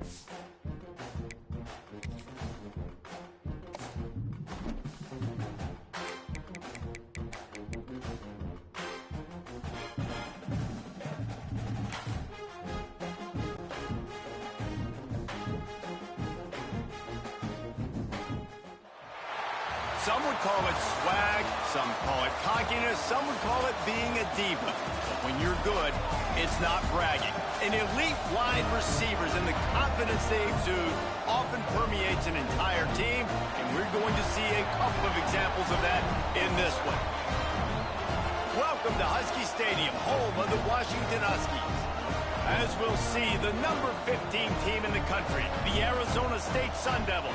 Some would call it swag, some call it cockiness, some would call it being a diva. But when you're good, it's not bragging. An elite wide receivers and the confidence they exude often permeates an entire team, and we're going to see a couple of examples of that in this one. Welcome to Husky Stadium, home of the Washington Huskies. As we'll see, the number 15 team in the country, the Arizona State Sun Devils,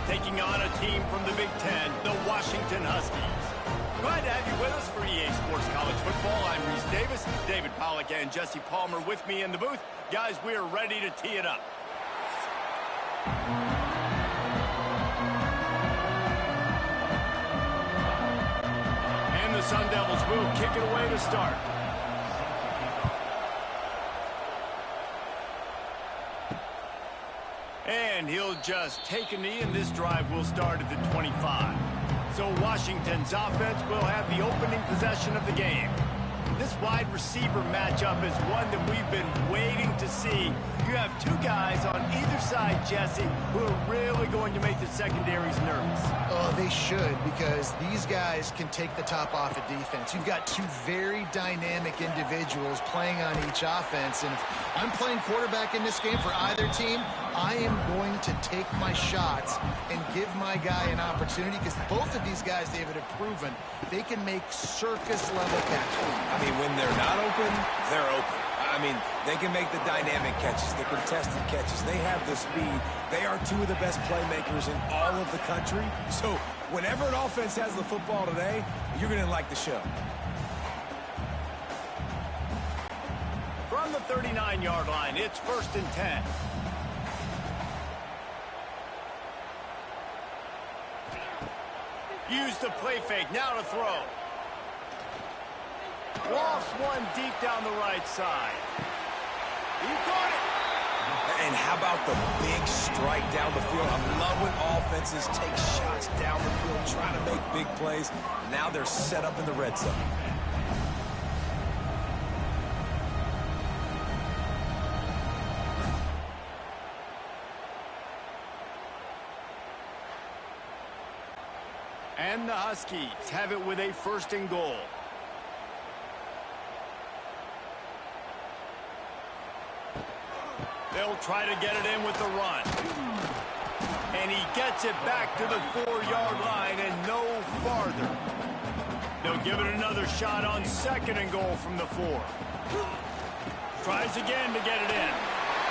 taking on a team from the Big Ten, the Washington Huskies. Glad to have you with us for EA Sports College Football. I'm Reese Davis, David Pollack and Jesse Palmer with me in the booth. Guys, we are ready to tee it up. And the Sun Devils will kick it away to start. And he'll just take a knee, and this drive will start at the 25. So Washington's offense will have the opening possession of the game. This wide receiver matchup is one that we've been waiting to see. You have two guys on either side, Jesse, who are really going to make the secondaries nervous. Oh, they should, because these guys can take the top off of defense. You've got two very dynamic individuals playing on each offense, and if I'm playing quarterback in this game for either team, I am going to take my shots and give my guy an opportunity, because both of these guys, David, have proven they can make circus-level catches. I mean, when they're not open, they're open. I mean, they can make the dynamic catches, the contested catches. They have the speed. They are two of the best playmakers in all of the country. So whenever an offense has the football today, you're going to like the show. From the 39-yard line, it's 1st and 10. Use the play fake, now to throw. Lofts one deep down the right side. He got it! And how about the big strike down the field? I love when offenses take shots down the field, trying to make big plays. Now they're set up in the red zone. And the Huskies have it with a 1st and goal. They'll try to get it in with the run. And he gets it back to the 4-yard line and no farther. They'll give it another shot on 2nd and goal from the 4. Tries again to get it in.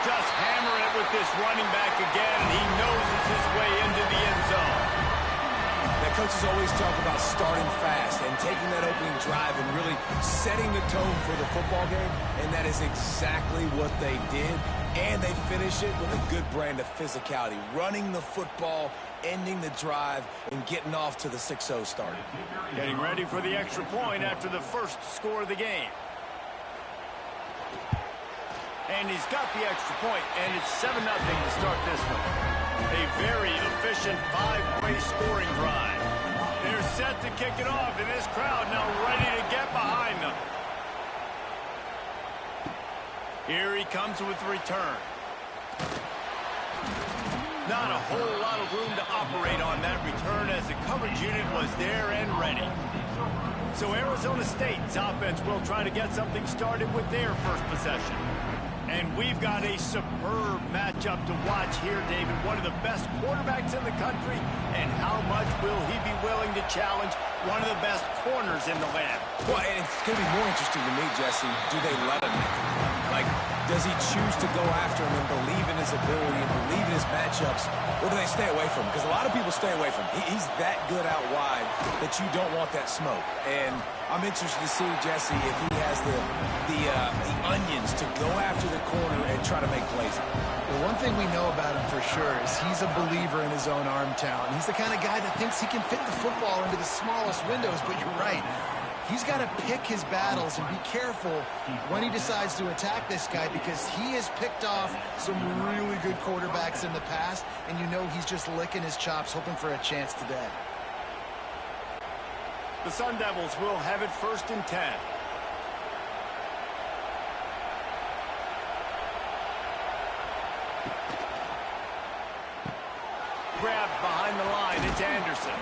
Just hammering it with this running back again, and he noses his way into the end zone. Now, coaches always talk about starting fast and taking that opening drive and really setting the tone for the football game, and that is exactly what they did. And they finish it with a good brand of physicality, running the football, ending the drive, and getting off to the 6-0 start. Getting ready for the extra point after the first score of the game. And he's got the extra point, and it's 7-0 to start this one. A very efficient 5-play scoring drive. They're set to kick it off, and this crowd now ready to get behind them. Here he comes with the return. Not a whole lot of room to operate on that return as the coverage unit was there and ready. So Arizona State's offense will try to get something started with their first possession. And we've got a superb matchup to watch here, David. One of the best quarterbacks in the country. And how much will he be willing to challenge one of the best corners in the land? Well, and it's going to be more interesting to me, Jesse. Do they let him make it? Like, does he choose to go after him and believe in his ability and believe in his matchups, or do they stay away from him? Because a lot of people stay away from him. He's that good out wide that you don't want that smoke. And I'm interested to see, Jesse, if he has the onions to go after the corner and try to make plays. Well, one thing we know about him for sure is he's a believer in his own arm talent. He's the kind of guy that thinks he can fit the football into the smallest windows, but you're right. he's got to pick his battles and be careful when he decides to attack this guy, because he has picked off some really good quarterbacks in the past, and you know he's just licking his chops, hoping for a chance today. The Sun Devils will have it 1st and 10. Grab behind the line. It's Anderson.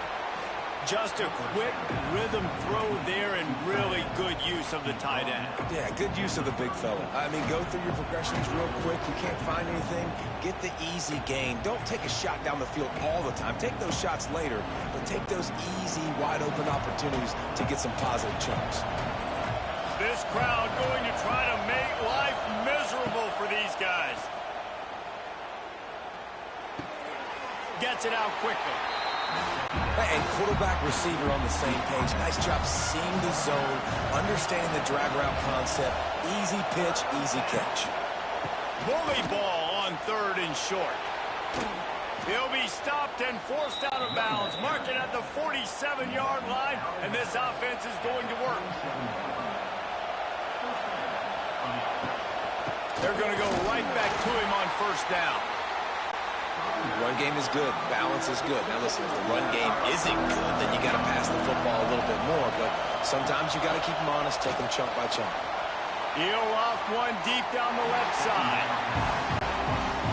Just a quick rhythm throw there, and really good use of the tight end. Yeah, good use of the big fella. I mean, go through your progressions real quick. You can't find anything, get the easy gain. Don't take a shot down the field all the time. Take those shots later, but take those easy, wide-open opportunities to get some positive chunks. This crowd going to try to make life miserable for these guys. Gets it out quickly. And quarterback, receiver on the same page. Nice job seeing the zone, understanding the drag route concept. Easy pitch, easy catch. Bully ball on 3rd and short. He'll be stopped and forced out of bounds. Mark it at the 47-yard line, and this offense is going to work. They're going to go right back to him on 1st down. Run game is good. Balance is good. Now listen, if the run game isn't good, then you got to pass the football a little bit more. But sometimes you got to keep them honest, take them chunk by chunk. He'll off one deep down the left side.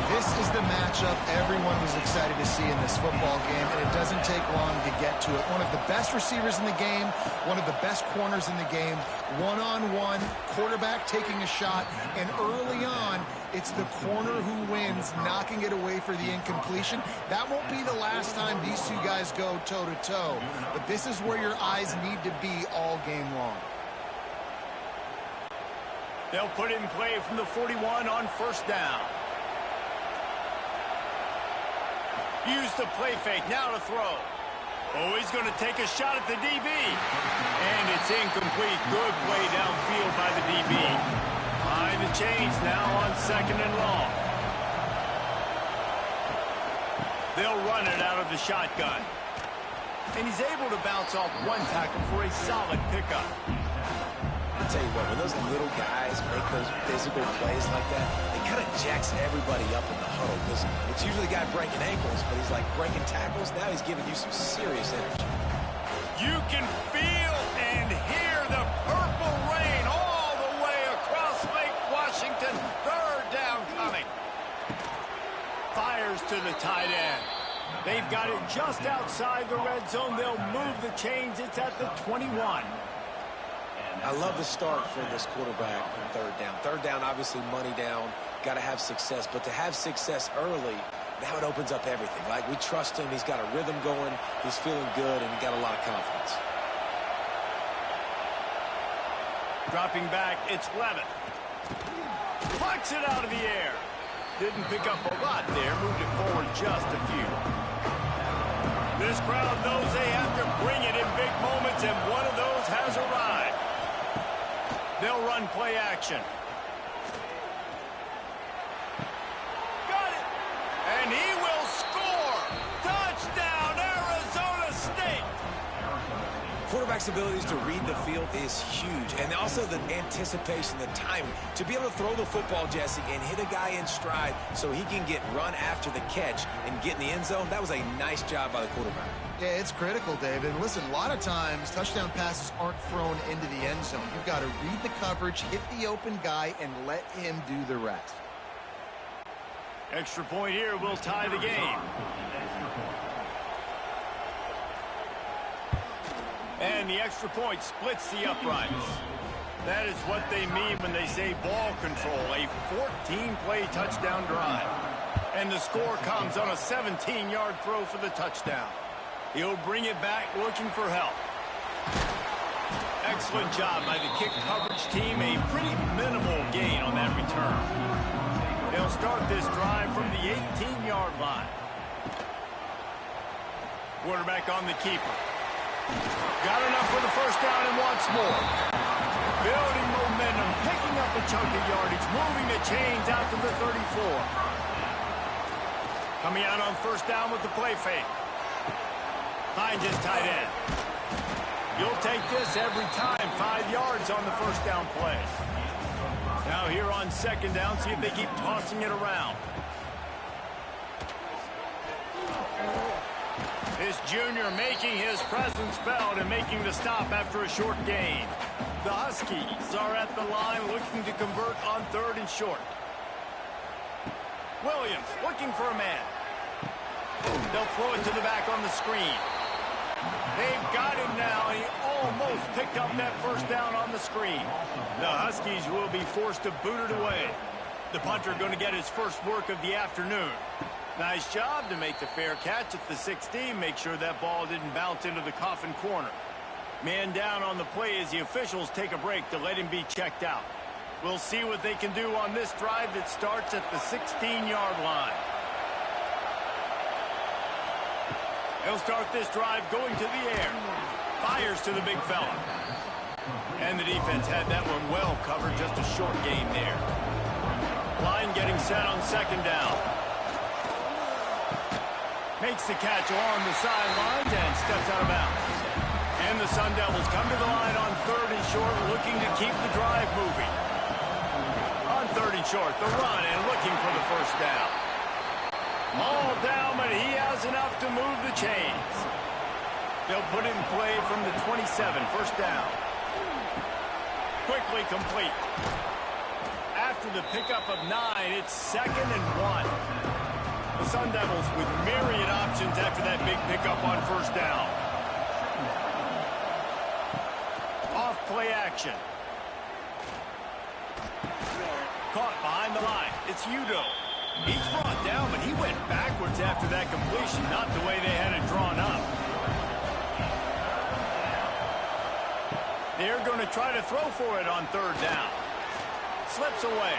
This is the matchup everyone was excited to see in this football game, and it doesn't take long to get to it. One of the best receivers in the game, one of the best corners in the game, one-on-one, quarterback taking a shot, and early on, it's the corner who wins, knocking it away for the incompletion. That won't be the last time these two guys go toe-to-toe, but this is where your eyes need to be all game long. They'll put it in play from the 41 on 1st down. Use the play fake, now to throw. Oh, he's going to take a shot at the DB. And it's incomplete. Good play downfield by the DB. Behind the chains now on 2nd and long. They'll run it out of the shotgun. And he's able to bounce off one tackle for a solid pickup. I'll tell you what, when those little guys make those physical plays like that, it kind of jacks everybody up in the huddle, because it's usually a guy breaking ankles, but he's like breaking tackles. Now he's giving you some serious energy. You can feel and hear the purple rain all the way across Lake Washington. 3rd down coming. Fires to the tight end. They've got it just outside the red zone. They'll move the chains. It's at the 21. I love the start for this quarterback on 3rd down. 3rd down, obviously money down, got to have success. But to have success early, now it opens up everything. Like, we trust him. He's got a rhythm going. He's feeling good, and he got a lot of confidence. Dropping back, it's Levitt. Plucks it out of the air. Didn't pick up a lot there. Moved it forward just a few. This crowd knows they have to bring it in big moments, and one of those has arrived. They'll run play action. Got it. And he will score. Touchdown, Arizona State. Quarterback's abilities to read the field is huge. And also the anticipation, the timing. To be able to throw the football, Jesse, and hit a guy in stride so he can get run after the catch and get in the end zone, that was a nice job by the quarterback. Yeah, it's critical, David. Listen, a lot of times touchdown passes aren't thrown into the end zone. You've got to read the coverage, hit the open guy, and let him do the rest. Extra point here will tie the game. And the extra point splits the uprights. That is what they mean when they say ball control, a 14-play touchdown drive. And the score comes on a 17-yard throw for the touchdown. He'll bring it back looking for help. Excellent job by the kick coverage team. A pretty minimal gain on that return. They'll start this drive from the 18-yard line. Quarterback on the keeper. Got enough for the 1st down and wants more. Building momentum, picking up a chunk of yardage, moving the chains out to the 34. Coming out on 1st down with the play fake. Finds his tight end. You'll take this every time. 5 yards on the first down play. Now here on second down, see if they keep tossing it around. This junior making his presence felt and making the stop after a short gain. The Huskies are at the line looking to convert on 3rd and short. Williams looking for a man. They'll throw it to the back on the screen. They've got him now, and he almost picked up that first down on the screen. The Huskies will be forced to boot it away. The punter going to get his first work of the afternoon. Nice job to make the fair catch at the 16. Make sure that ball didn't bounce into the coffin corner. Man down on the play as the officials take a break to let him be checked out. We'll see what they can do on this drive that starts at the 16-yard line. They'll start this drive going to the air. Fires to the big fella. And the defense had that one well covered. Just a short gain there. Line getting set on second down. Makes the catch along the sidelines and steps out of bounds. And the Sun Devils come to the line on 3rd and short, looking to keep the drive moving. On 3rd and short, the run and looking for the first down. All down, but he has enough to move the chains. They'll put it in play from the 27, first down. Quickly complete. After the pickup of 9, it's 2nd and 1. The Sun Devils with myriad options after that big pickup on first down. Off play action. Caught behind the line. It's Udo. He's brought down, but he went backwards after that completion, not the way they had it drawn up. They're going to try to throw for it on 3rd down. Slips away.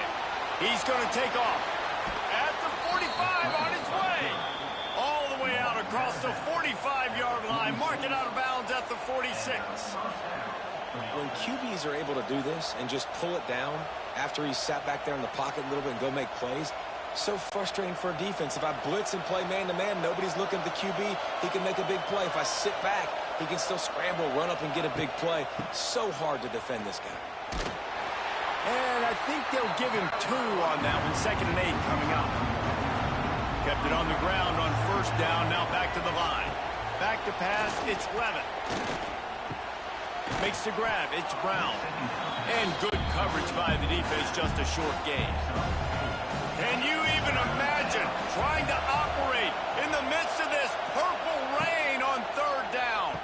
He's going to take off. At the 45 on his way. All the way out across the 45-yard line. Mark it out of bounds at the 46. When QBs are able to do this and just pull it down after he's sat back there in the pocket a little bit and go make plays, so frustrating for a defense. If I blitz and play man-to-man, nobody's looking at the QB. He can make a big play. If I sit back, he can still scramble, run up, and get a big play. So hard to defend this guy. And I think they'll give him 2 on that one. 2nd and 8 coming up. Kept it on the ground on first down. Now back to the line. Back to pass. It's Levitt. Makes the grab. It's Brown. And good coverage by the defense. Just a short gain. Can you even imagine trying to operate in the midst of this purple rain on 3rd down?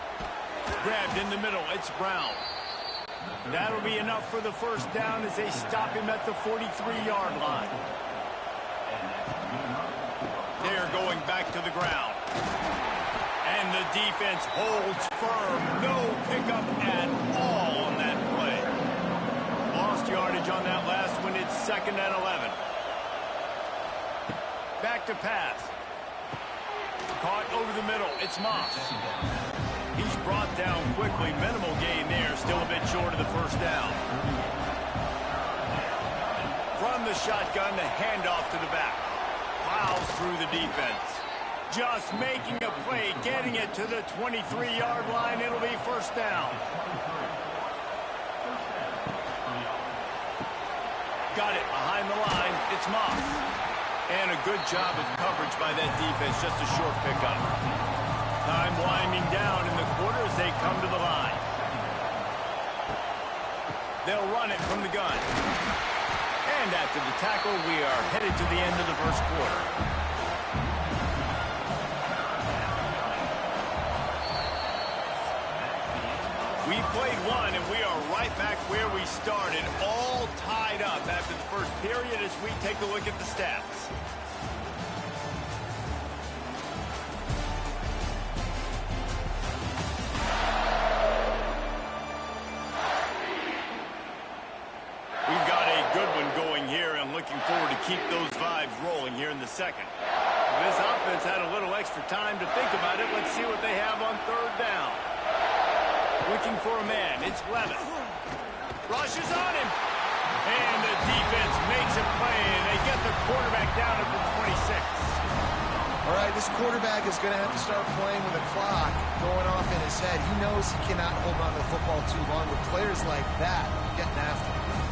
Grabbed in the middle. It's Brown. That'll be enough for the first down as they stop him at the 43-yard line. They're going back to the ground. And the defense holds firm. No pickup at all on that play. Lost yardage on that last one. It's 2nd and 11. Back to pass. Caught over the middle. It's Moss. He's brought down quickly. Minimal gain there. Still a bit short of the first down. From the shotgun, the handoff to the back. Plows through the defense. Just making a play, getting it to the 23-yard line. It'll be first down. Got it behind the line. It's Moss. And a good job of coverage by that defense. Just a short pickup. Time winding down in the quarter as they come to the line. They'll run it from the gun. And after the tackle, we are headed to the end of the first quarter. We played one, and we are right back where we started, all tied up after the first period as we take a look at the stats. We've got a good one going here, and looking forward to keep those vibes rolling here in the second. This offense had a little extra time to think about it. Let's see what they have on 3rd down. Looking for a man. It's Levitt. Rushes on him. And the defense makes a play, and they get the quarterback down at the 26. All right, this quarterback is going to have to start playing with a clock going off in his head. He knows he cannot hold on to the football too long with players like that getting after him.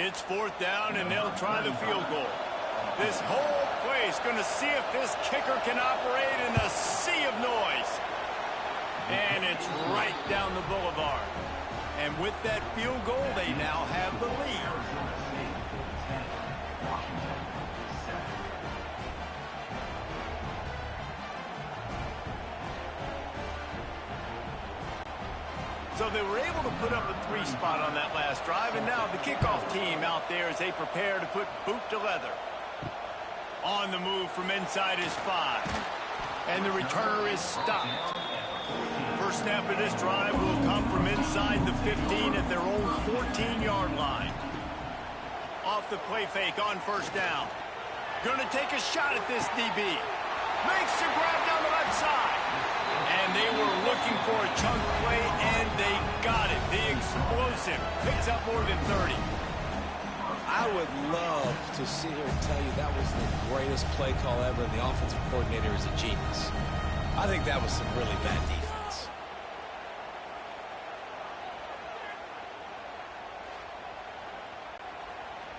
It's 4th down, and they'll try the field goal. This whole place going to see if this kicker can operate in a sea of noise. And it's right down the boulevard. And with that field goal, they now have the lead. So they were able to put up a 3 spot on that last drive, and now the kickoff team out there as they prepare to put boot to leather. On the move from inside his 5. And the returner is stopped. First snap of this drive will come from inside the 15 at their own 14-yard line. Off the play fake on 1st down. Going to take a shot at this DB. Makes the grab down the left side. And they were looking for a chunk play, and they got it. The explosive picks up more than 30. I would love to sit here and tell you that was the greatest play call ever. The offensive coordinator is a genius. I think that was some really bad defense.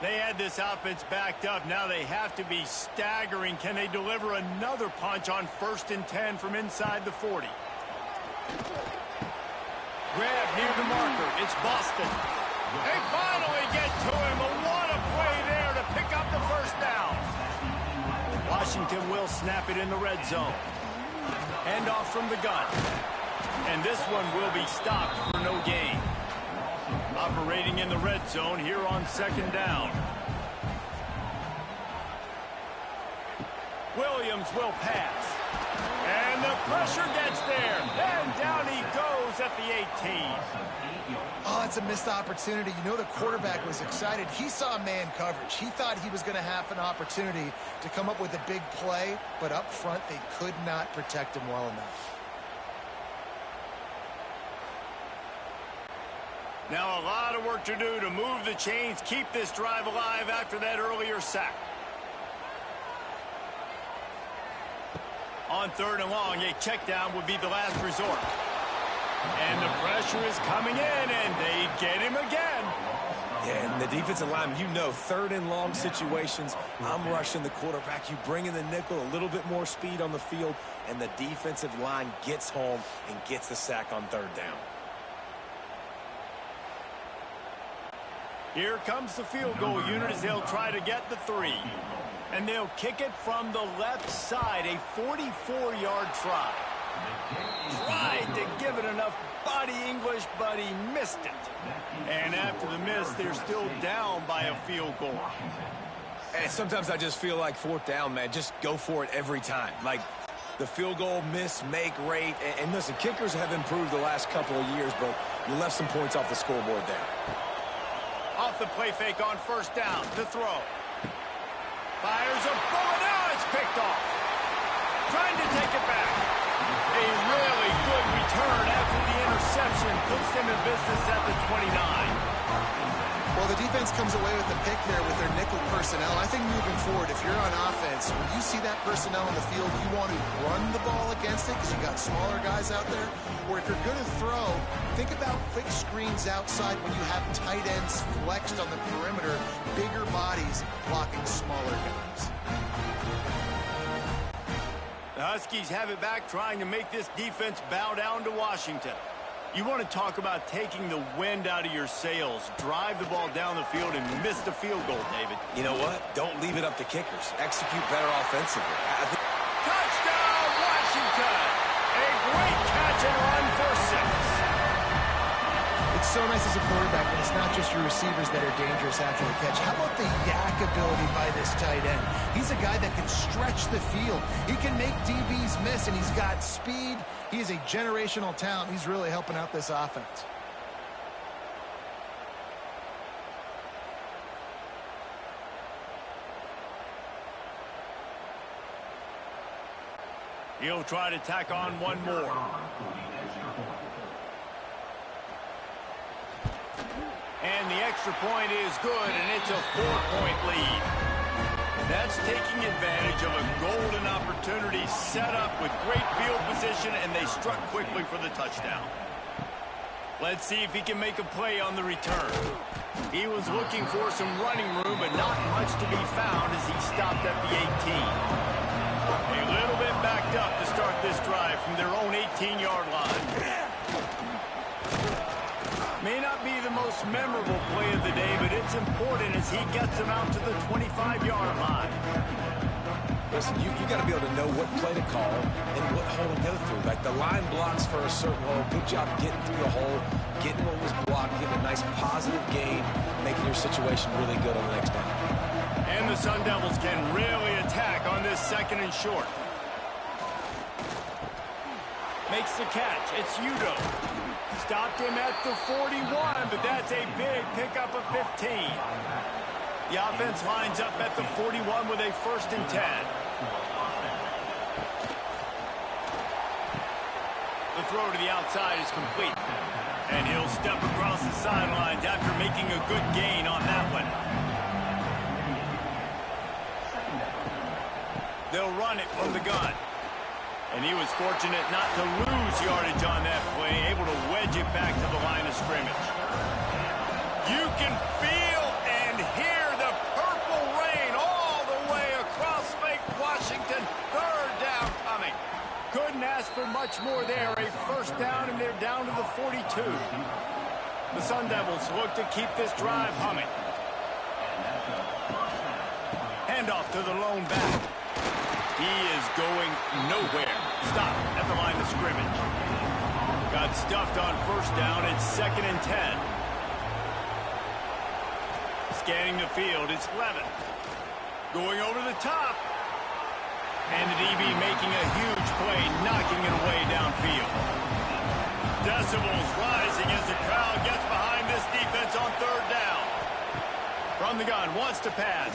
They had this offense backed up. Now they have to be staggering. Can they deliver another punch on 1st and 10 from inside the 40? Grab near the marker. It's Boston. They finally get to him. What a play there to pick up the 1st down. Washington will snap it in the red zone. Hand off from the gun. And this one will be stopped for no gain. Operating in the red zone here on 2nd down. Williams will pass. And the pressure gets there. And down he goes at the 18. Oh, it's a missed opportunity. You know the quarterback was excited. He saw man coverage. He thought he was going to have an opportunity to come up with a big play, but up front they could not protect him well enough. Now a lot of work to do to move the chains, keep this drive alive after that earlier sack. On 3rd and long, a check down would be the last resort. And the pressure is coming in, and they get him again. Yeah, and the defensive line, you know, 3rd and long situations, I'm rushing the quarterback. You bring in the nickel, a little bit more speed on the field, and the defensive line gets home and gets the sack on 3rd down. Here comes the field goal unit as they'll try to get the 3. And they'll kick it from the left side, a 44-yard try. Tried to give it enough body English, but he missed it. And after the miss, they're still down by a field goal. And sometimes I just feel like 4th down, man, just go for it every time. Like the field goal miss, make rate. And listen, kickers have improved the last couple of years, but you left some points off the scoreboard there. Off the play fake on 1st down. To throw. Fires a bullet. Now it's picked off. Trying to take it back. A really good return after the interception puts them in business at the 29. Well, the defense comes away with the pick there with their nickel personnel. I think moving forward, if you're on offense, when you see that personnel in the field, you want to run the ball against it because you got smaller guys out there. Or if you're going to throw, think about quick screens outside when you have tight ends flexed on the perimeter, bigger bodies blocking smaller guys. The Huskies have it back, trying to make this defense bow down to Washington. You want to talk about taking the wind out of your sails. Drive the ball down the field and miss the field goal, David. You know what? Don't leave it up to kickers. Execute better offensively. Touchdown, Washington! A great catch and run for 6. It's so nice as a quarterback when it's not just your receivers that are dangerous after the catch. How about the yak ability by this tight end? He's a guy that can stretch the field. He can make DBs miss, and he's got speed. He is a generational talent. He's really helping out this offense. He'll try to tack on one more. And the extra point is good, and it's a 4-point lead. That's taking advantage of a golden opportunity set up with great field position, and they struck quickly for the touchdown. Let's see if he can make a play on the return. He was looking for some running room, but not much to be found as he stopped at the 18. A little bit backed up to start this drive from their own 18-yard line. May not be the most memorable play of the day, but it's important as he gets them out to the 25-yard line. Listen, you got to be able to know what play to call and what hole to go through. Like the line blocks for a certain hole. Good job getting through the hole, getting what was blocked, getting a nice positive gain, making your situation really good on the next down. And the Sun Devils can really attack on this 2nd and short. Makes the catch. It's Udo. Stopped him at the 41, but that's a big pickup of 15. The offense lines up at the 41 with a 1st and 10. The throw to the outside is complete. And he'll step across the sidelines after making a good gain on that one. They'll run it from the gun. And he was fortunate not to lose yardage on that play, able to wedge it back to the line of scrimmage. You can feel and hear the purple rain all the way across Lake Washington. 3rd down coming. Couldn't ask for much more there. A 1st down, and they're down to the 42. The Sun Devils look to keep this drive humming. Handoff to the lone back. He is going nowhere. Stop at the line of scrimmage. Got stuffed on 1st down. It's 2nd and 10. Scanning the field, it's Levin. Going over the top. And the DB making a huge play, knocking it away downfield. Decibels rising as the crowd gets behind this defense on 3rd down. From the gun, wants to pass.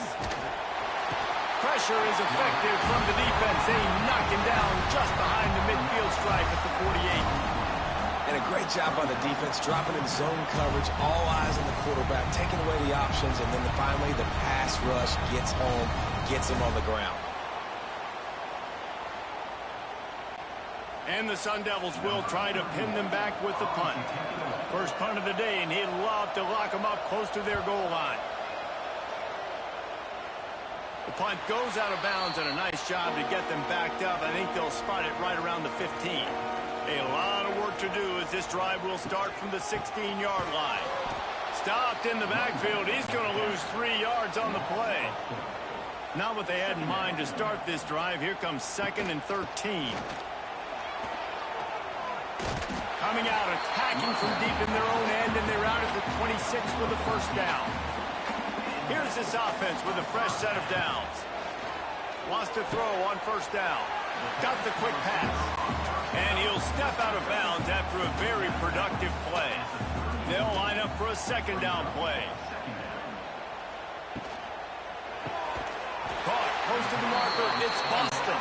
Pressure is effective from the defense. They knock him down just behind the midfield stripe at the 48. And a great job by the defense, dropping in zone coverage, all eyes on the quarterback, taking away the options, and then finally the pass rush gets home, gets him on the ground. And the Sun Devils will try to pin them back with the punt. First punt of the day, and he'd love to lock them up close to their goal line. The punt goes out of bounds, and a nice job to get them backed up. I think they'll spot it right around the 15. A lot of work to do as this drive will start from the 16-yard line. Stopped in the backfield. He's going to lose 3 yards on the play. Not what they had in mind to start this drive. Here comes 2nd and 13. Coming out, attacking from deep in their own end, and they're out at the 26 for the 1st down. Here's this offense with a fresh set of downs. Wants to throw on 1st down. Got the quick pass. And he'll step out of bounds after a very productive play. They'll line up for a 2nd down play. Caught close to the marker. It's Boston.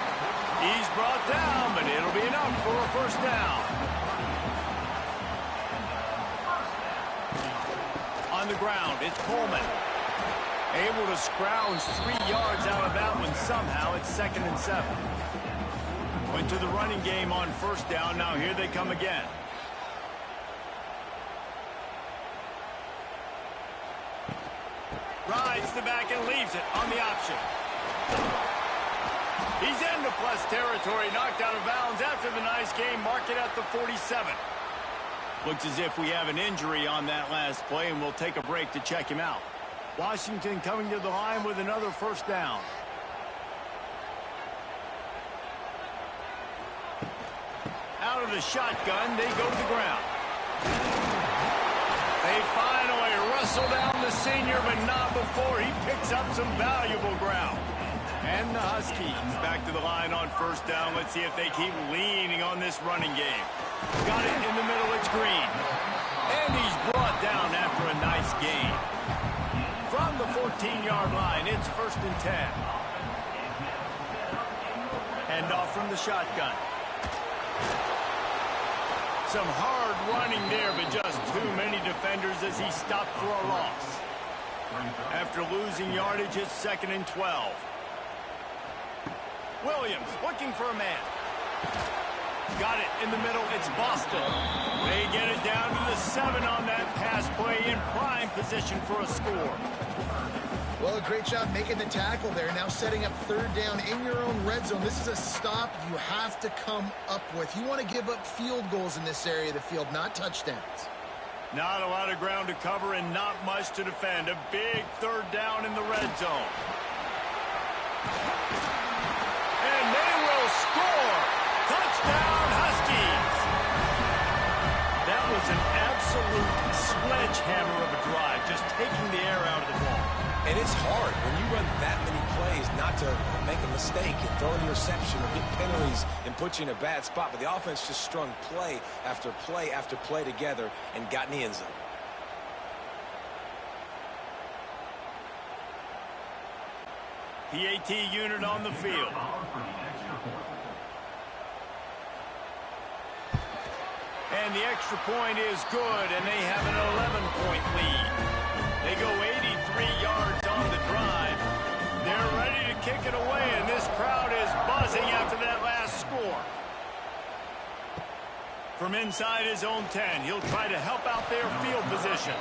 He's brought down, but it'll be enough for a 1st down. On the ground, it's Coleman. Able to scrounge 3 yards out of that one somehow. It's 2nd and 7. Went to the running game on 1st down. Now here they come again. Rides the back and leaves it on the option. He's into plus territory. Knocked out of bounds after the nice game. Mark it at the 47. Looks as if we have an injury on that last play, and we'll take a break to check him out. Washington coming to the line with another 1st down. Out of the shotgun, they go to the ground. They finally wrestle down the senior, but not before he picks up some valuable ground. And the Huskies back to the line on 1st down. Let's see if they keep leaning on this running game. Got it in the middle, it's Green. And he's brought down after a nice gain. From the 14-yard line, it's 1st and 10. Hand off from the shotgun. Some hard running there, but just too many defenders as he's stopped for a loss. After losing yardage, it's 2nd and 12. Williams looking for a man. Got it in the middle. It's Boston. They get it down to the 7 on that pass play, in prime position for a score. Well, a great job making the tackle there. Now setting up 3rd down in your own red zone. This is a stop you have to come up with. You want to give up field goals in this area of the field, not touchdowns. Not a lot of ground to cover and not much to defend. A big 3rd down in the red zone. And they will score. Touchdown, Huskies. That was an absolute sledgehammer of a drive, just taking the air out of the ball. And it's hard when you run that many plays not to make a mistake and throw an interception or get penalties and put you in a bad spot. But the offense just strung play after play after play together and got in the end zone. PAT unit on the field. And the extra point is good, and they have an 11-point lead. They go 83 yards on the drive. They're ready to kick it away, and this crowd is buzzing after that last score. From inside his own 10, he'll try to help out their field position.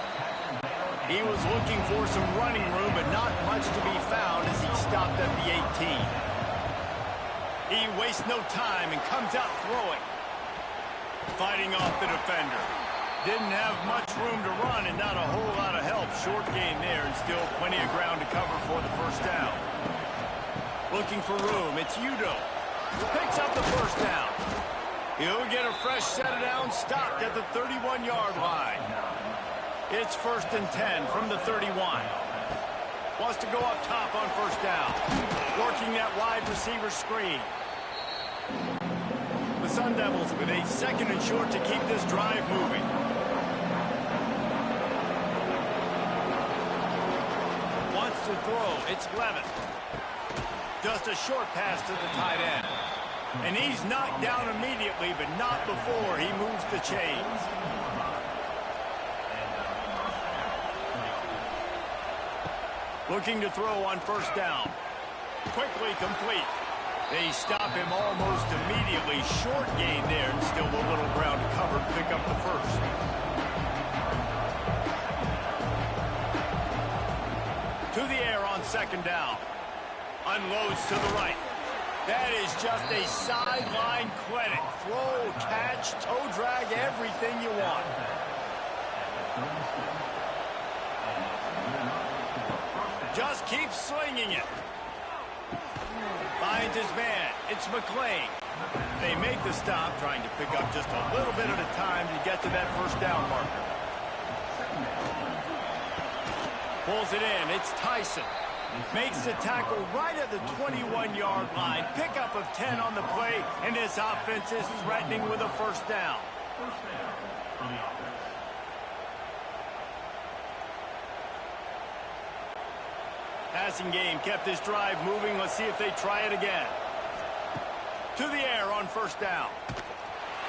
He was looking for some running room, but not much to be found as he stopped at the 18. He wastes no time and comes out throwing. Fighting off the defender. Didn't have much room to run and not a whole lot of help. Short gain there and still plenty of ground to cover for the 1st down. Looking for room. It's Udo. Picks up the 1st down. He'll get a fresh set of downs stopped at the 31-yard line. It's 1st and 10 from the 31. Wants to go up top on 1st down. Working that wide receiver screen. The Sun Devils with a 2nd and short to keep this drive moving. Wants to throw. It's Levitt. Just a short pass to the tight end. And he's knocked down immediately, but not before he moves the chains. Looking to throw on 1st down. Quickly complete. They stop him almost immediately. Short gain there and still a little ground to cover to pick up the 1st. To the air on 2nd down. Unloads to the right. That is just a sideline clinic. Throw, catch, toe drag, everything you want. Just keep slinging it. Finds his man. It's McClain. They make the stop, trying to pick up just a little bit at a time to get to that 1st down marker. Pulls it in. It's Tyson. Makes the tackle right at the 21-yard line. Pickup of 10 on the play, and this offense is threatening with a 1st down. Passing game kept this drive moving. Let's see if they try it again. To the air on 1st down.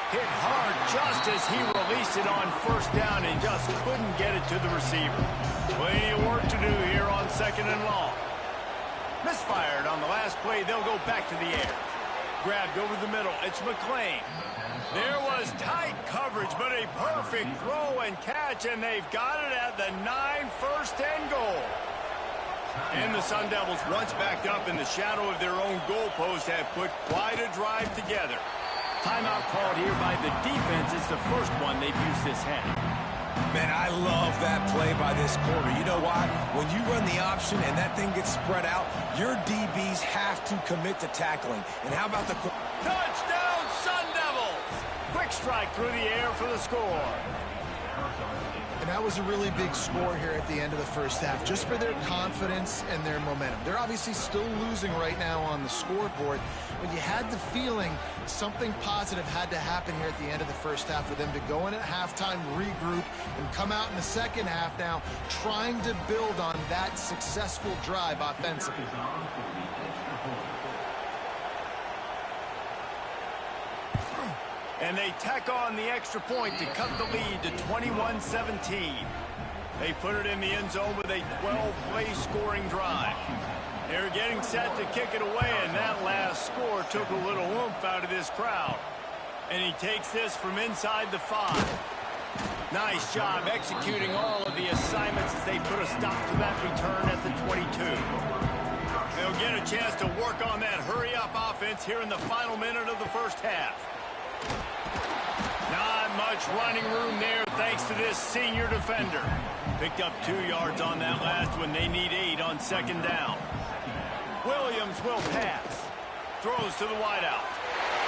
Hit hard just as he released it on 1st down and just couldn't get it to the receiver. Plenty of work to do here on 2nd and long. Misfired on the last play. They'll go back to the air. Grabbed over the middle. It's McClain. There was tight coverage, but a perfect throw and catch, and they've got it at the 9, 1st and goal. And the Sun Devils, once backed up in the shadow of their own goalpost, have put quite a drive together. Timeout called here by the defense. It's the 1st one they've used this half. Man, I love that play by this corner. You know why? When you run the option and that thing gets spread out, your DBs have to commit to tackling. And how about the... Touchdown, Sun Devils! Quick strike through the air for the score. And that was a really big score here at the end of the 1st half, just for their confidence and their momentum. They're obviously still losing right now on the scoreboard, but you had the feeling something positive had to happen here at the end of the 1st half for them to go in at halftime, regroup, and come out in the 2nd half now trying to build on that successful drive offensively. And they tack on the extra point to cut the lead to 21-17. They put it in the end zone with a 12-play scoring drive. They're getting set to kick it away, and that last score took a little oomph out of this crowd. And he takes this from inside the 5. Nice job executing all of the assignments as they put a stop to that return at the 22. They'll get a chance to work on that hurry-up offense here in the final minute of the first half. Not much running room there thanks to this senior defender. Picked up 2 yards on that last one. They need 8 on second down. Williams will pass. Throws to the wideout.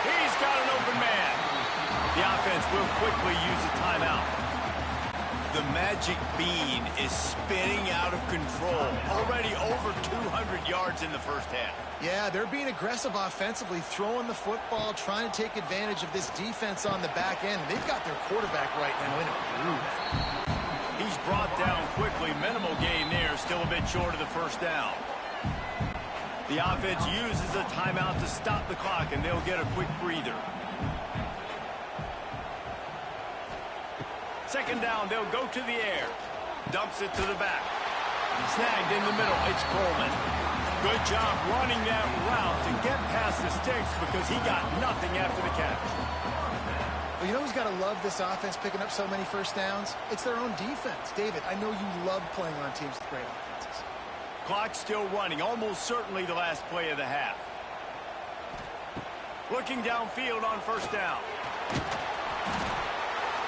He's got an open man. The offense will quickly use a timeout. The magic bean is spinning out of control. Already over 200 yards in the first half. Yeah, they're being aggressive offensively, throwing the football, trying to take advantage of this defense on the back end. They've got their quarterback right now in a groove. He's brought down quickly. Minimal gain there, still a bit short of the first down. The offense uses a timeout to stop the clock, and they'll get a quick breather. Second down, they'll go to the air. Dumps it to the back. Snagged in the middle, it's Coleman. Good job running that route to get past the sticks because he got nothing after the catch. Well, you know who's got to love this offense picking up so many first downs? It's their own defense. David, I know you love playing on teams with great offenses. Clock still running, almost certainly the last play of the half. Looking downfield on first down.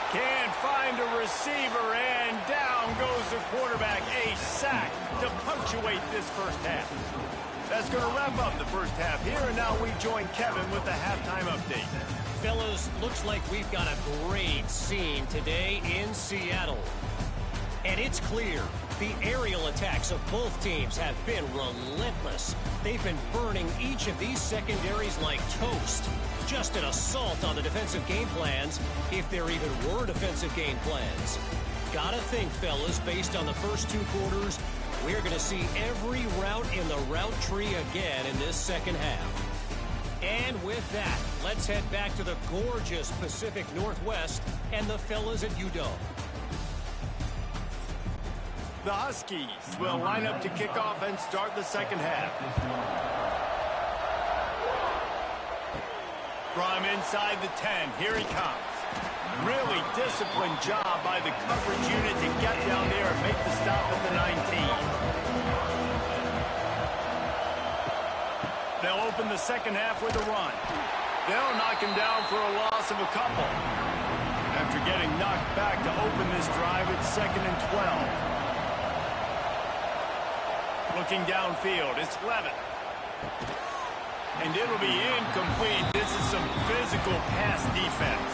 Can't find a receiver, and down goes the quarterback. A sack to punctuate this first half. That's going to wrap up the first half here, and now we join Kevin with the halftime update. Fellas, looks like we've got a great scene today in Seattle. And it's clear, the aerial attacks of both teams have been relentless. They've been burning each of these secondaries like toast. Just an assault on the defensive game plans, if there even were defensive game plans. Gotta think, fellas, based on the first 2 quarters, we're going to see every route in the route tree again in this second half. And with that, let's head back to the gorgeous Pacific Northwest and the fellas at UW. The Huskies will line up to kick off and start the second half. From inside the 10, here he comes. Really disciplined job by the coverage unit to get down there and make the stop at the 19. They'll open the second half with a run. They'll knock him down for a loss of a couple. After getting knocked back to open this drive, it's 2nd and 12. Looking downfield, it's Levitt. And it'll be incomplete. This is some physical pass defense.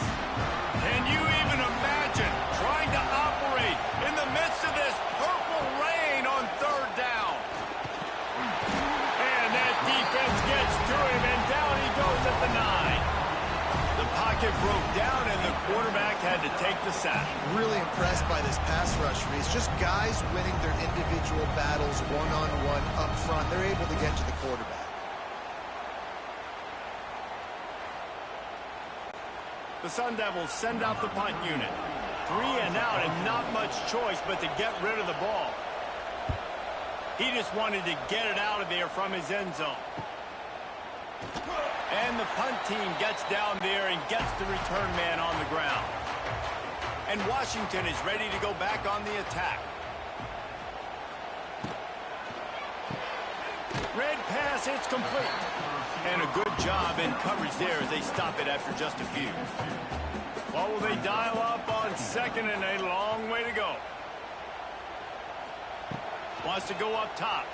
Can you even imagine trying to operate in the midst of this purple rain on third down? And that defense gets to him, and down he goes at the 9. The pocket broke down, and the quarterback had to take the sack. Really impressed by this pass rush, Reese. Just guys winning their individual battles one-on-one up front. They're able to get to the quarterback. The Sun Devils send out the punt unit. 3 and out, and not much choice but to get rid of the ball. He just wanted to get it out of there from his end zone. And the punt team gets down there and gets the return man on the ground. And Washington is ready to go back on the attack. Red pass, it's complete. And a good job in coverage there as they stop it after just a few. What will they dial up on second, and a long way to go. Wants to go up top.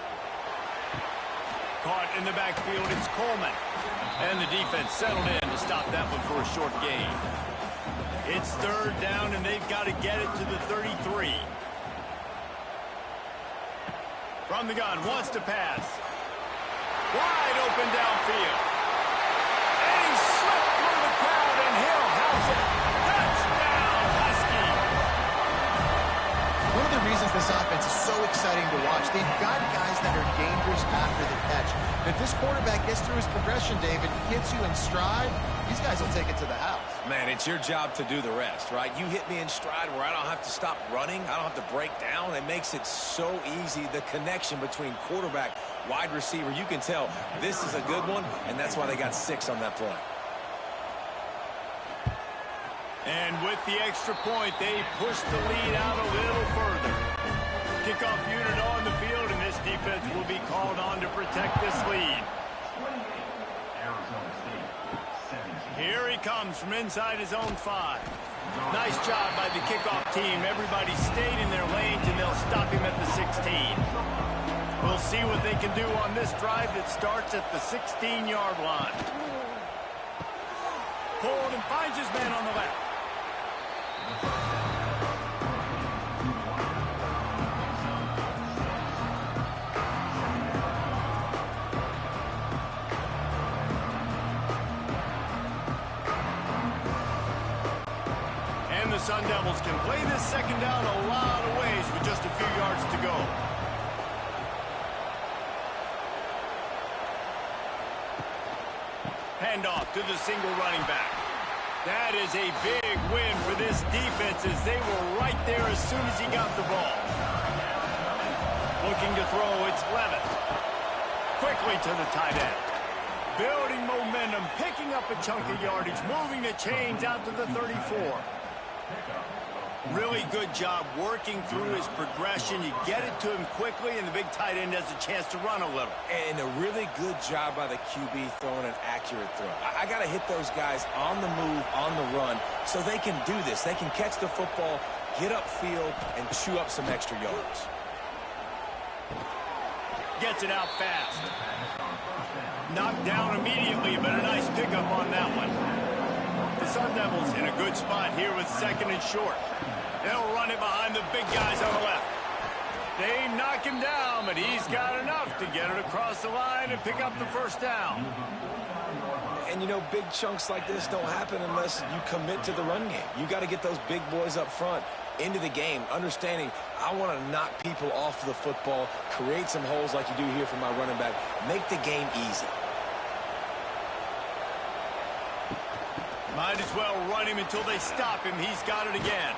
Caught in the backfield, it's Coleman. And the defense settled in to stop that one for a short gain. It's third down, and they've got to get it to the 33. From the gun, wants to pass. Wide open downfield. And he slipped through the crowd, and Hill has it. Touchdown, Husky. One of the reasons this offense is so exciting to watch, they've got guys that are dangerous after the catch. If this quarterback gets through his progression, David, gets you in stride, these guys will take it to the house. Man, it's your job to do the rest, right? You hit me in stride where I don't have to stop running. I don't have to break down. It makes it so easy, the connection between quarterback, wide receiver. You can tell this is a good one, and that's why they got 6 on that play. And with the extra point, they push the lead out a little further. Kickoff unit on the field, and this defense will be called on to protect this lead. Here he comes from inside his own 5. Nice job by the kickoff team. Everybody stayed in their lanes, and they'll stop him at the 16. We'll see what they can do on this drive that starts at the 16-yard line. Pulled and finds his man on the left. And the Sun Devils can play this second down a lot of ways with just a few yards to go. Handoff to the single running back. That is a big win for this defense as they were right there as soon as he got the ball. Looking to throw, it's Levitt. Quickly to the tight end. Building momentum, picking up a chunk of yardage, moving the chains out to the 34. Really good job working through his progression. You get it to him quickly, and the big tight end has a chance to run a little. And a really good job by the QB throwing an accurate throw. I got to hit those guys on the move, on the run, so they can do this. They can catch the football, get upfield, and chew up some extra yards. Gets it out fast. Knocked down immediately, but a nice pickup on that one. The Sun Devils in a good spot here with 2nd and short. They'll run it behind the big guys on the left. They knock him down, but he's got enough to get it across the line and pick up the first down. And, you know, big chunks like this don't happen unless you commit to the run game. You got to get those big boys up front into the game, understanding I want to knock people off the football, create some holes like you do here for my running back, make the game easy. Might as well run him until they stop him. He's got it again.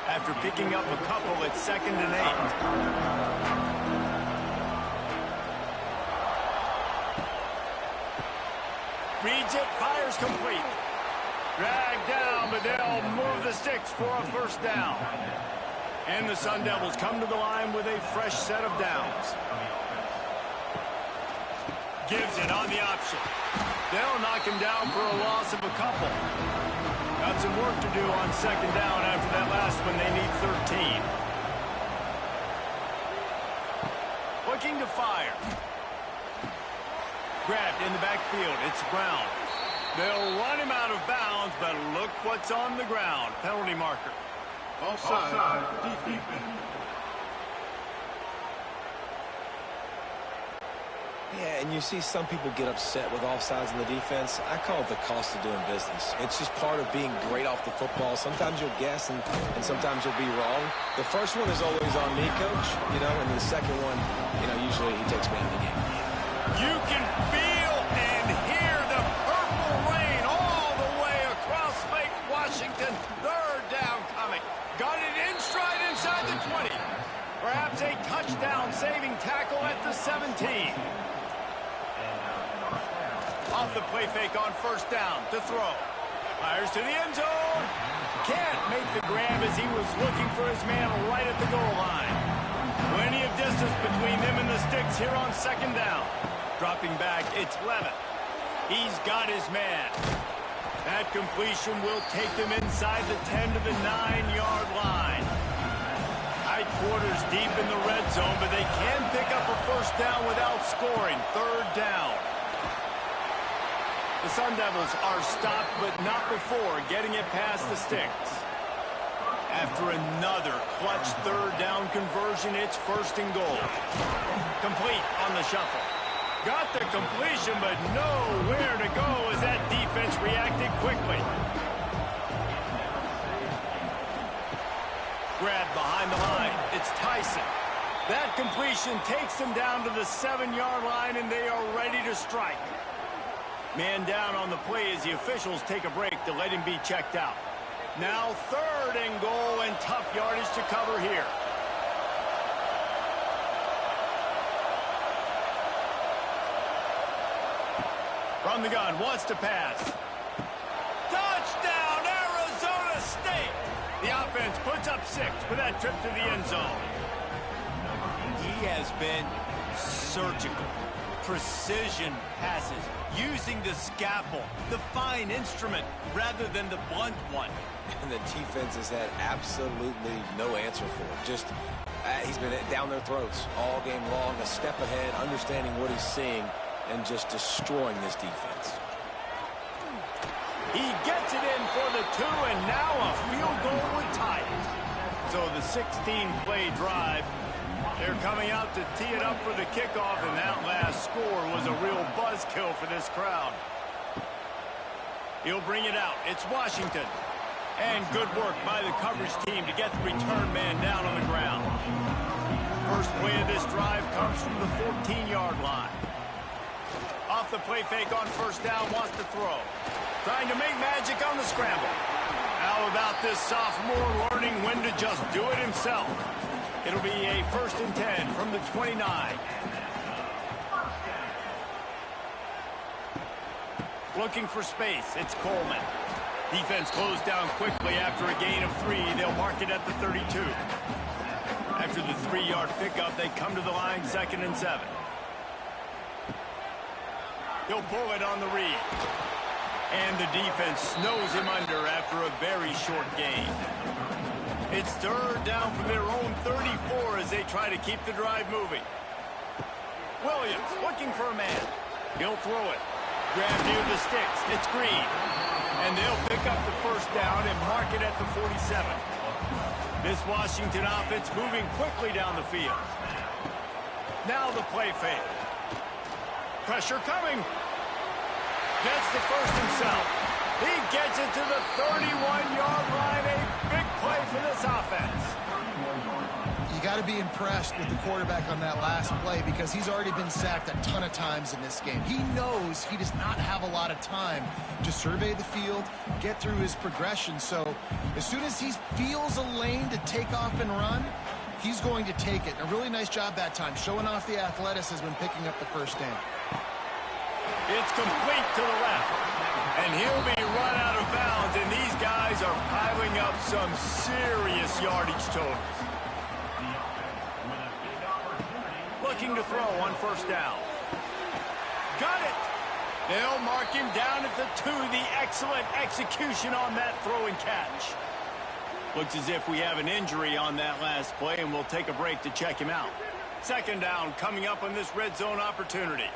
After picking up a couple, it's 2nd and 8. Reads it, fires complete. Dragged down, but they'll move the sticks for a first down. And the Sun Devils come to the line with a fresh set of downs. Gives it on the option. They'll knock him down for a loss of a couple. Got some work to do on 2nd down after that last one. They need 13. Looking to fire. Grabbed in the backfield. It's Brown. They'll run him out of bounds, but look what's on the ground. Penalty marker. Offside. Defense. Yeah, and you see some people get upset with offsides in the defense. I call it the cost of doing business. It's just part of being great off the football. Sometimes you'll guess, and sometimes you'll be wrong. The first one is always on me, Coach, you know, and the second one, you know, usually he takes me out of the game. You can feel and hear the purple rain all the way across Lake Washington. 3rd down coming. Got it in stride inside the 20. Perhaps a touchdown-saving tackle at the 17. Off the play fake on 1st down to throw. Fires to the end zone. Can't make the grab as he was looking for his man right at the goal line. Plenty of distance between them and the sticks here on 2nd down. Dropping back, it's Levitt. He's got his man. That completion will take them inside the 10 to the 9-yard line. Tight quarters deep in the red zone, but they can pick up a first down without scoring. 3rd down. The Sun Devils are stopped, but not before getting it past the sticks. After another clutch 3rd down conversion, it's 1st and goal. Complete on the shuffle. Got the completion, but nowhere to go as that defense reacted quickly. Grabbed behind the line. It's Tyson. That completion takes them down to the 7-yard line, and they are ready to strike. Man down on the play as the officials take a break to let him be checked out. Now 3rd and goal, and tough yardage to cover here. From the gun, wants to pass. Touchdown, Arizona State! The offense puts up 6 with that trip to the end zone. He has been surgical. Precision passes, using the scalpel, the fine instrument, rather than the blunt one. And the defense has had absolutely no answer for him. Just, he's been down their throats all game long, a step ahead, understanding what he's seeing, and just destroying this defense. He gets it in for the 2, and now a field goal would tie it. So the 16-play drive, they're coming out to tee it up for the kickoff, and that last score was a real buzzkill for this crowd. He'll bring it out. It's Washington. And good work by the coverage team to get the return man down on the ground. First play of this drive comes from the 14-yard line. Off the play fake on first down, wants to throw. Trying to make magic on the scramble. How about this sophomore learning when to just do it himself? It'll be a 1st and 10 from the 29. Looking for space, it's Coleman. Defense closed down quickly after a gain of 3. They'll mark it at the 32. After the 3-yard pickup, they come to the line 2nd and 7. He'll pull it on the read. And the defense snows him under after a very short gain. It's 3rd down from their own 34 as they try to keep the drive moving. Williams looking for a man. He'll throw it. Grab near the sticks. It's Green. And they'll pick up the 1st down and mark it at the 47. This Washington offense moving quickly down the field. Now the play fake. Pressure coming. Gets the 1st himself. He gets it to the 31-yard line. A big play for this offense. You got to be impressed with the quarterback on that last play because he's already been sacked a ton of times in this game. He knows he does not have a lot of time to survey the field, get through his progression. So as soon as he feels a lane to take off and run, he's going to take it. A really nice job that time, showing off the athleticism and picking up the 1st down. It's complete to the left. And he'll be run out of bounds, and these guys are piling up some serious yardage totals. Looking to throw on 1st down. Got it. They'll mark him down at the 2. The excellent execution on that throw and catch. Looks as if we have an injury on that last play, and we'll take a break to check him out. 2nd down coming up on this red zone opportunity.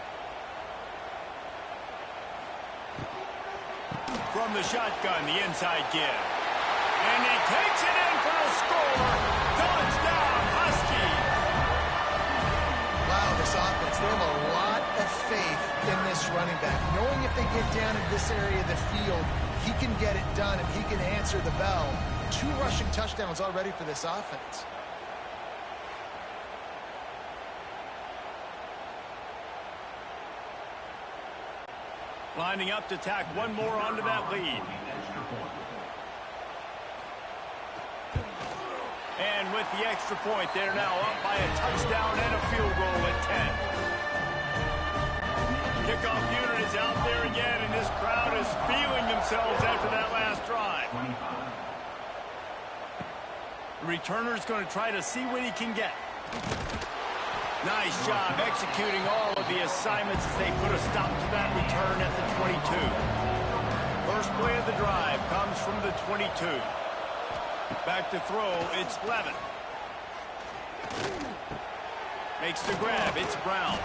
From the shotgun, the inside give. And he takes it in for the score. Touchdown, Husky. Wow, this offense, they have a lot of faith in this running back. Knowing if they get down in this area of the field, he can get it done and he can answer the bell. 2 rushing touchdowns already for this offense. Lining up to tack one more onto that lead. And with the extra point, they're now up by a touchdown and a field goal at 10. Kickoff unit is out there again, and this crowd is feeling themselves after that last drive. The returner's going to try to see what he can get. Nice job executing all of the assignments as they put a stop to that return at the 22. First play of the drive comes from the 22. Back to throw, it's Levin. Makes the grab, it's Brown.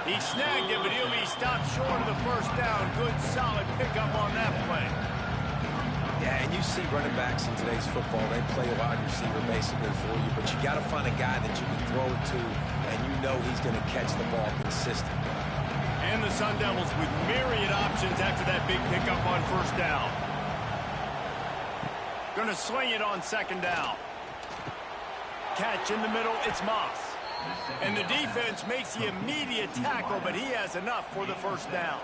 He snagged it, but he'll be stopped short of the 1st down. Good, solid pickup on that play. Yeah, and you see running backs in today's football, they play a wide receiver basically for you, but you got to find a guy that you can throw it to, and you know he's going to catch the ball consistently. And the Sun Devils with myriad options after that big pickup on 1st down. Going to swing it on 2nd down. Catch in the middle, it's Moss. And the defense makes the immediate tackle, but he has enough for the 1st down.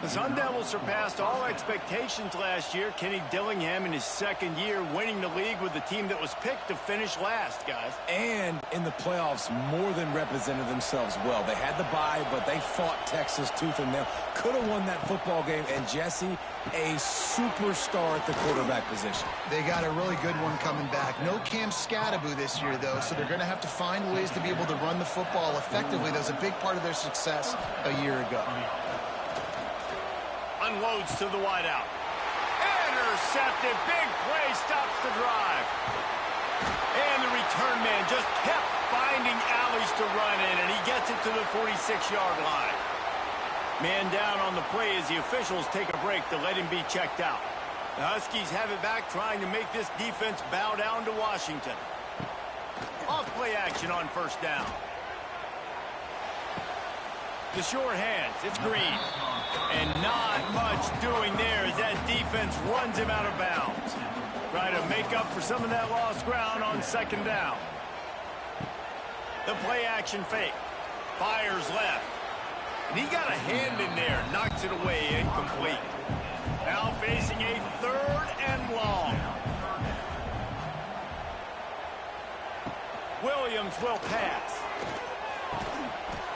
The Sun Devils surpassed all expectations last year. Kenny Dillingham in his second year winning the league with the team that was picked to finish last, guys. And in the playoffs, more than represented themselves well. They had the bye, but they fought Texas tooth and nail. Could have won that football game. And Jesse, a superstar at the quarterback position. They got a really good one coming back. No Cam Skattebo this year, though, so they're going to have to find ways to be able to run the football effectively. That was a big part of their success a year ago. Unloads to the wideout. Intercepted. Big play stops the drive. And the return man just kept finding alleys to run in, and he gets it to the 46-yard line. Man down on the play as the officials take a break to let him be checked out. The Huskies have it back, trying to make this defense bow down to Washington. Off play action on first down. The short hands, it's Green. And not much doing there as that defense runs him out of bounds. Try to make up for some of that lost ground on second down. The play action fake. Fires left. And he got a hand in there, knocks it away, incomplete. Now facing a third and long. Williams will pass.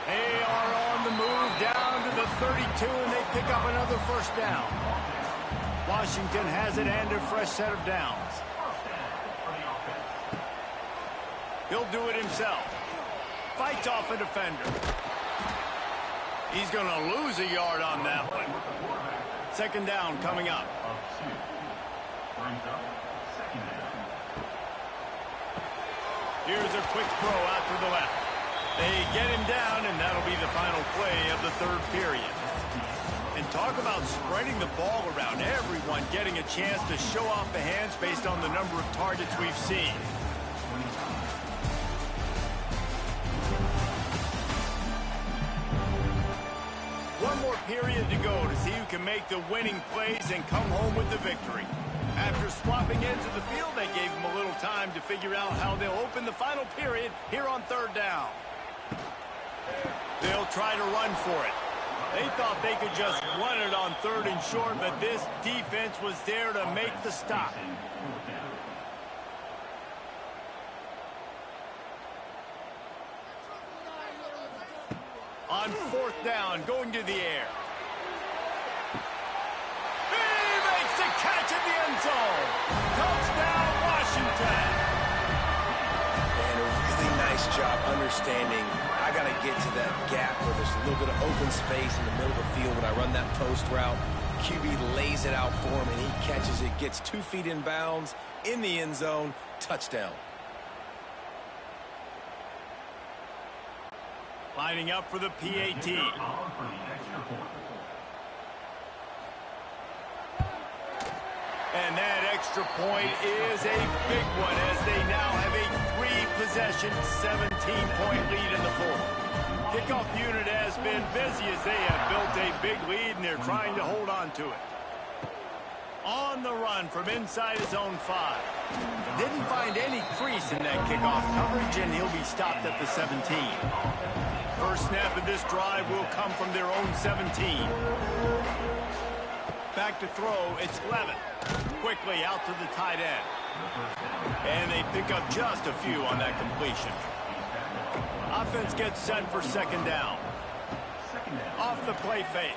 They are on the move down to the 32, and they pick up another first down. Washington has it and a fresh set of downs. He'll do it himself. Fights off a defender. He's going to lose a yard on that one. Second down coming up. Here's a quick throw out to the left. They get him down, and that'll be the final play of the third period. And talk about spreading the ball around. Everyone getting a chance to show off the hands based on the number of targets we've seen. One more period to go to see who can make the winning plays and come home with the victory. After swapping into the field, they gave them a little time to figure out how they'll open the final period here on third down. They'll try to run for it. They thought they could just run it on third and short, but this defense was there to make the stop. On fourth down, going to the air. He makes the catch in the end zone. Touchdown, Washington. And a really nice job understanding I got to get to that gap where there's a little bit of open space in the middle of the field when I run that post route. QB lays it out for him, and he catches it, gets 2 feet in bounds, in the end zone, touchdown. Lining up for the PAT. And that extra point is a big one as they now have a 3-possession, 17-point lead in the fourth. Kickoff unit has been busy as they have built a big lead, and they're trying to hold on to it. On the run from inside his own 5. Didn't find any crease in that kickoff coverage, and he'll be stopped at the 17. First snap of this drive will come from their own 17. Back to throw, it's Levitt. Quickly out to the tight end. And they pick up just a few on that completion. Offense gets set for second down. Off the play fake.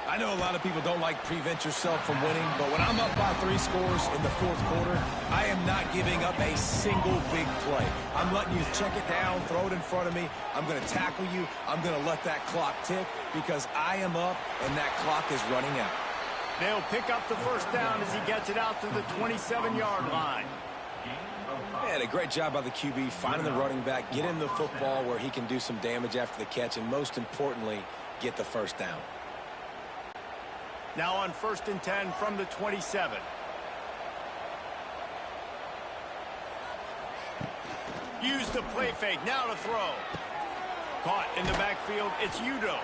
I know a lot of people don't like prevent yourself from winning, but when I'm up by 3 scores in the fourth quarter, I am not giving up a single big play. I'm letting you check it down, throw it in front of me. I'm going to tackle you. I'm going to let that clock tick because I am up and that clock is running out. They'll pick up the first down as he gets it out to the 27-yard line. And a great job by the QB finding the running back, get him the football where he can do some damage after the catch, and most importantly, get the first down. Now on 1st and 10 from the 27. Use the play fake, now to throw. Caught in the backfield, it's Udo.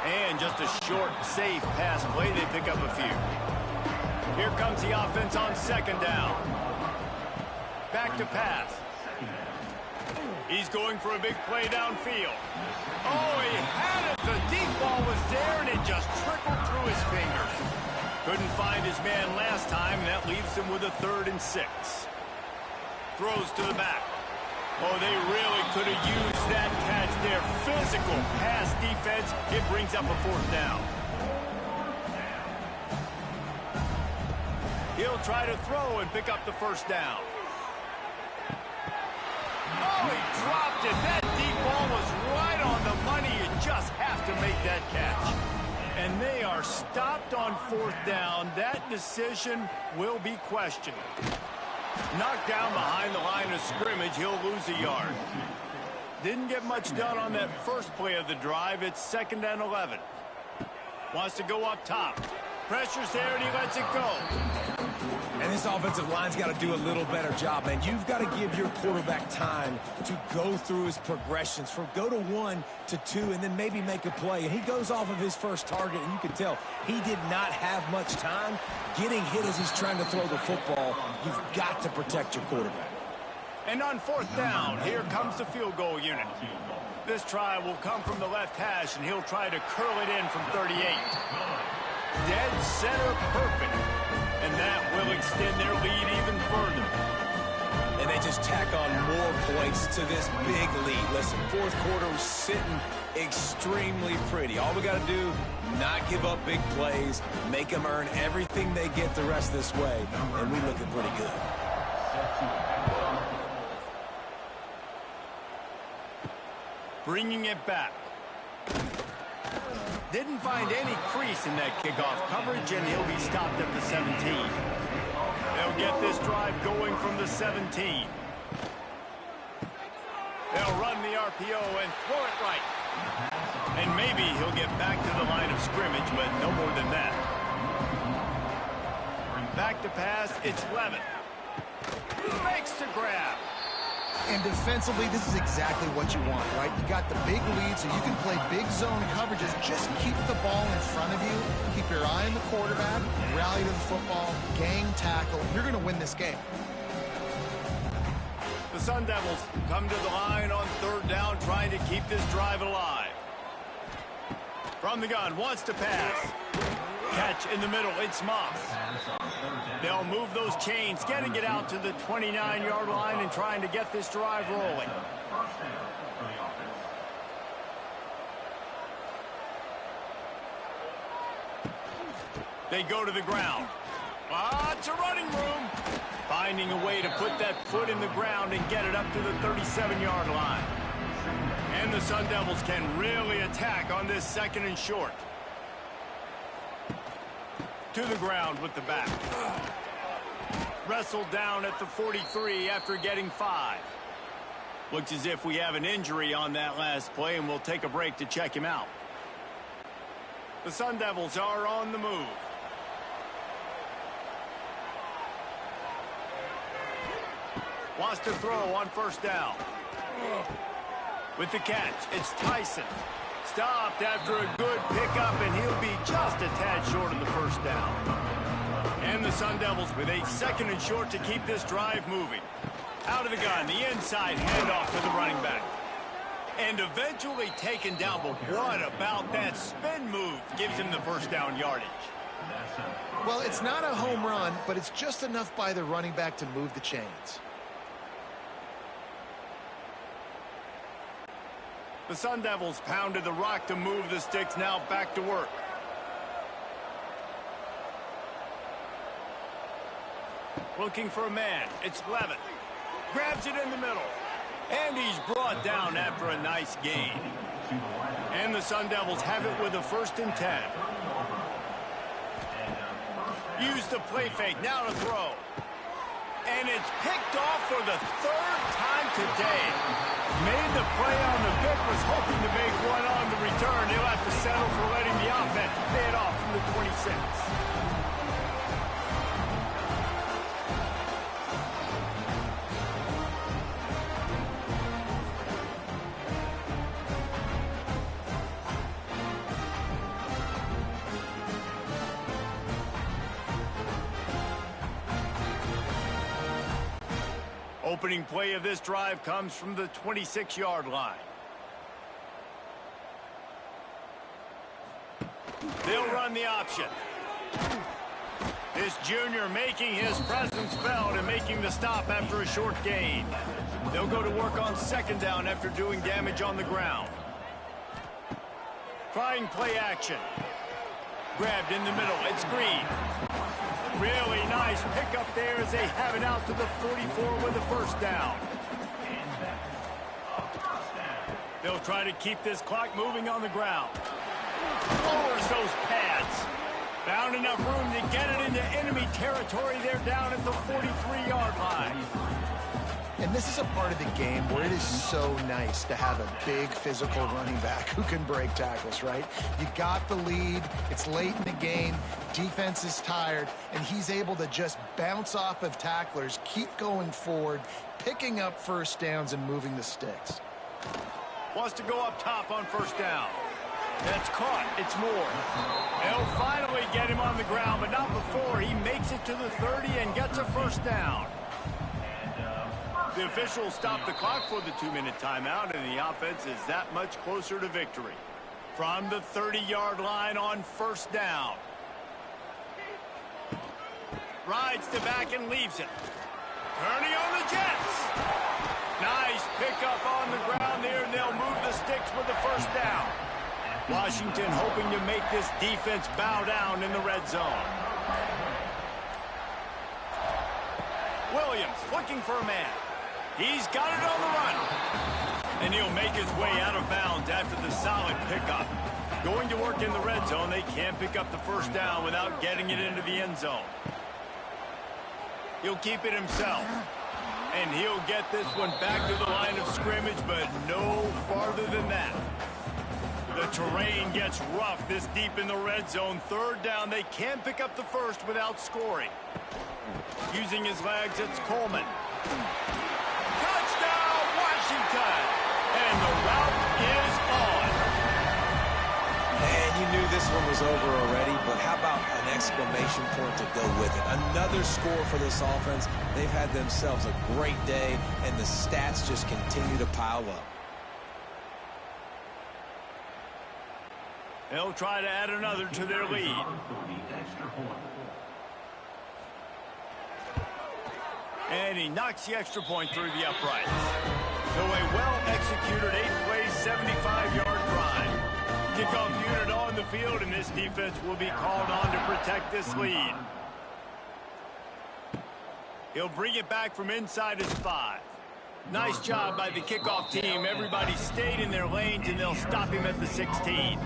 And just a short, safe pass play, they pick up a few. Here comes the offense on second down. Back to pass. He's going for a big play downfield. Oh, he had it. The deep ball was there, and it just trickled through his fingers. Couldn't find his man last time, and that leaves him with a 3rd and 6. Throws to the back. Oh, they really could have used that catch there. Physical pass defense. It brings up a 4th down. He'll try to throw and pick up the 1st down. Oh, he dropped it. That deep ball was right on the money. You just have to make that catch. And they are stopped on 4th down. That decision will be questioned. Knocked down behind the line of scrimmage, he'll lose a yard. Didn't get much done on that first play of the drive. It's 2nd and 11. Wants to go up top. Pressure's there, and he lets it go. And this offensive line's got to do a little better job, man. You've got to give your quarterback time to go through his progressions from go to 1 to 2 and then maybe make a play. And he goes off of his first target, and you can tell he did not have much time getting hit as he's trying to throw the football. You've got to protect your quarterback. And on 4th down, here comes the field goal unit. This try will come from the left hash, and he'll try to curl it in from 38. Dead center perfect. And that will extend their lead even further. And they just tack on more points to this big lead. Listen, 4th quarter was sitting extremely pretty. All we got to do, not give up big plays, make them earn everything they get the rest this way, and we looking pretty good. Bringing it back. Didn't find any crease in that kickoff coverage, and he'll be stopped at the 17. They'll get this drive going from the 17. They'll run the RPO and throw it right. And maybe he'll get back to the line of scrimmage, but no more than that. Back to pass, it's Levin. Makes the grab. And defensively, this is exactly what you want, right? You got the big lead, so you can play big zone coverages. Just keep the ball in front of you. Keep your eye on the quarterback. Rally to the football. Gang tackle. You're going to win this game. The Sun Devils come to the line on 3rd down, trying to keep this drive alive. From the gun, wants to pass. Catch in the middle, it's Moss. They'll move those chains, getting it out to the 29-yard line and trying to get this drive rolling. They go to the ground. Lots of running room. Finding a way to put that foot in the ground and get it up to the 37-yard line. And the Sun Devils can really attack on this 2nd and short. To the ground with the back. Wrestled down at the 43 after getting 5. Looks as if we have an injury on that last play, and we'll take a break to check him out. The Sun Devils are on the move. Wants to throw on 1st down. With the catch, it's Tyson. Stopped after a good pickup, and he'll be just a tad short of the 1st down. And the Sun Devils with a 2nd and short to keep this drive moving. Out of the gun, the inside handoff to the running back. And eventually taken down, but what about that spin move gives him the 1st down yardage? Well, it's not a home run, but it's just enough by the running back to move the chains. The Sun Devils pounded the rock to move the sticks, now back to work. Looking for a man, it's Levin. Grabs it in the middle. And he's brought down after a nice gain. And the Sun Devils have it with a 1st and 10. Use the play fake, now to throw. And it's picked off for the 3rd time today. Made the play on the pick, was hoping to make one on the return. He'll have to settle for letting the offense pay it off from the 26. Opening play of this drive comes from the 26-yard line. They'll run the option. This junior making his presence felt and making the stop after a short gain. They'll go to work on second down after doing damage on the ground. Trying play action. Grabbed in the middle. It's Green. Really nice pickup there as they have it out to the 44 with a first down. They'll try to keep this clock moving on the ground. Lowers those pads. Found enough room to get it into enemy territory. They're down at the 43-yard line. And this is a part of the game where it is so nice to have a big physical running back who can break tackles, right? You got the lead. It's late in the game. Defense is tired, and he's able to just bounce off of tacklers, keep going forward, picking up first downs and moving the sticks. Wants to go up top on first down. That's caught. It's Moore. They'll finally get him on the ground, but not before he makes it to the 30 and gets a first down. The officials stop the clock for the 2-minute timeout, and the offense is that much closer to victory. From the 30-yard line on first down. Rides the back and leaves it. Turning on the Jets. Nice pickup on the ground there, and they'll move the sticks with the first down. Washington hoping to make this defense bow down in the red zone. Williams looking for a man. He's got it on the run. And he'll make his way out of bounds after the solid pickup. Going to work in the red zone, they can't pick up the first down without getting it into the end zone. He'll keep it himself. And he'll get this one back to the line of scrimmage, but no farther than that. The terrain gets rough this deep in the red zone. Third down, they can't pick up the first without scoring. Using his legs, it's Coleman. Touchdown, Washington! And the route is on. And you knew this one was over already, but how about an exclamation point to go with it? Another score for this offense. They've had themselves a great day, and the stats just continue to pile up. They'll try to add another to their lead. And he knocks the extra point through the uprights. So a well-executed 8-play, 75-yard drive. Kickoff unit on the field, and this defense will be called on to protect this lead. He'll bring it back from inside his 5. Nice job by the kickoff team. Everybody stayed in their lanes, and they'll stop him at the 16.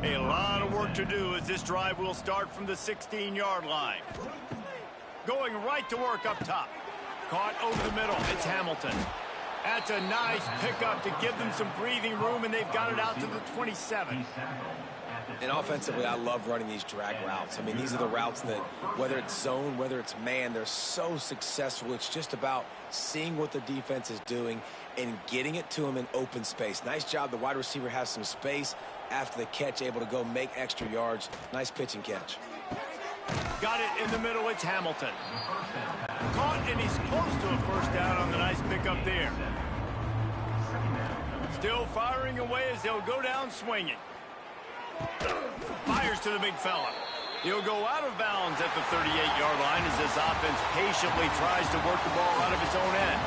A lot of work to do as this drive will start from the 16-yard line. Going right to work up top. Caught over the middle. It's Hamilton. That's a nice pickup to give them some breathing room, and they've got it out to the 27. And offensively, I love running these drag routes. I mean, these are the routes that, whether it's zone, whether it's man, they're so successful. It's just about seeing what the defense is doing and getting it to them in open space. Nice job. The wide receiver has some space after the catch, able to go make extra yards. Nice pitch and catch. Got it in the middle. It's Hamilton. Caught, and he's close to a first down on the nice pickup there. Still firing away as they'll go down swinging. Fires to the big fella. He'll go out of bounds at the 38-yard line as this offense patiently tries to work the ball out of its own end.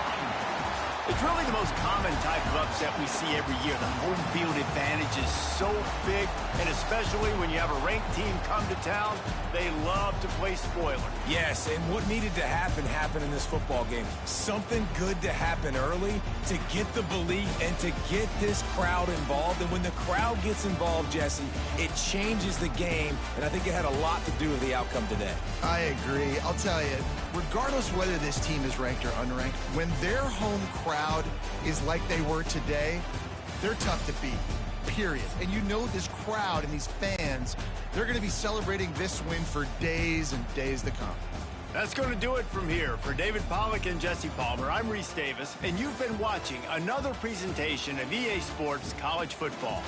It's really the most common type of upset we see every year. The home field advantage is so big, and especially when you have a ranked team come to town, they love to play spoiler. Yes, and what needed to happen happened in this football game. Something good to happen early to get the belief and to get this crowd involved. And when the crowd gets involved, Jesse, it changes the game, and I think it had a lot to do with the outcome today. I agree. I'll tell you, regardless whether this team is ranked or unranked, when their home crowd is like they were today, they're tough to beat, period. And you know this crowd and these fans, they're going to be celebrating this win for days and days to come. That's going to do it from here. For David Pollack and Jesse Palmer, I'm Reese Davis, and you've been watching another presentation of EA Sports College Football.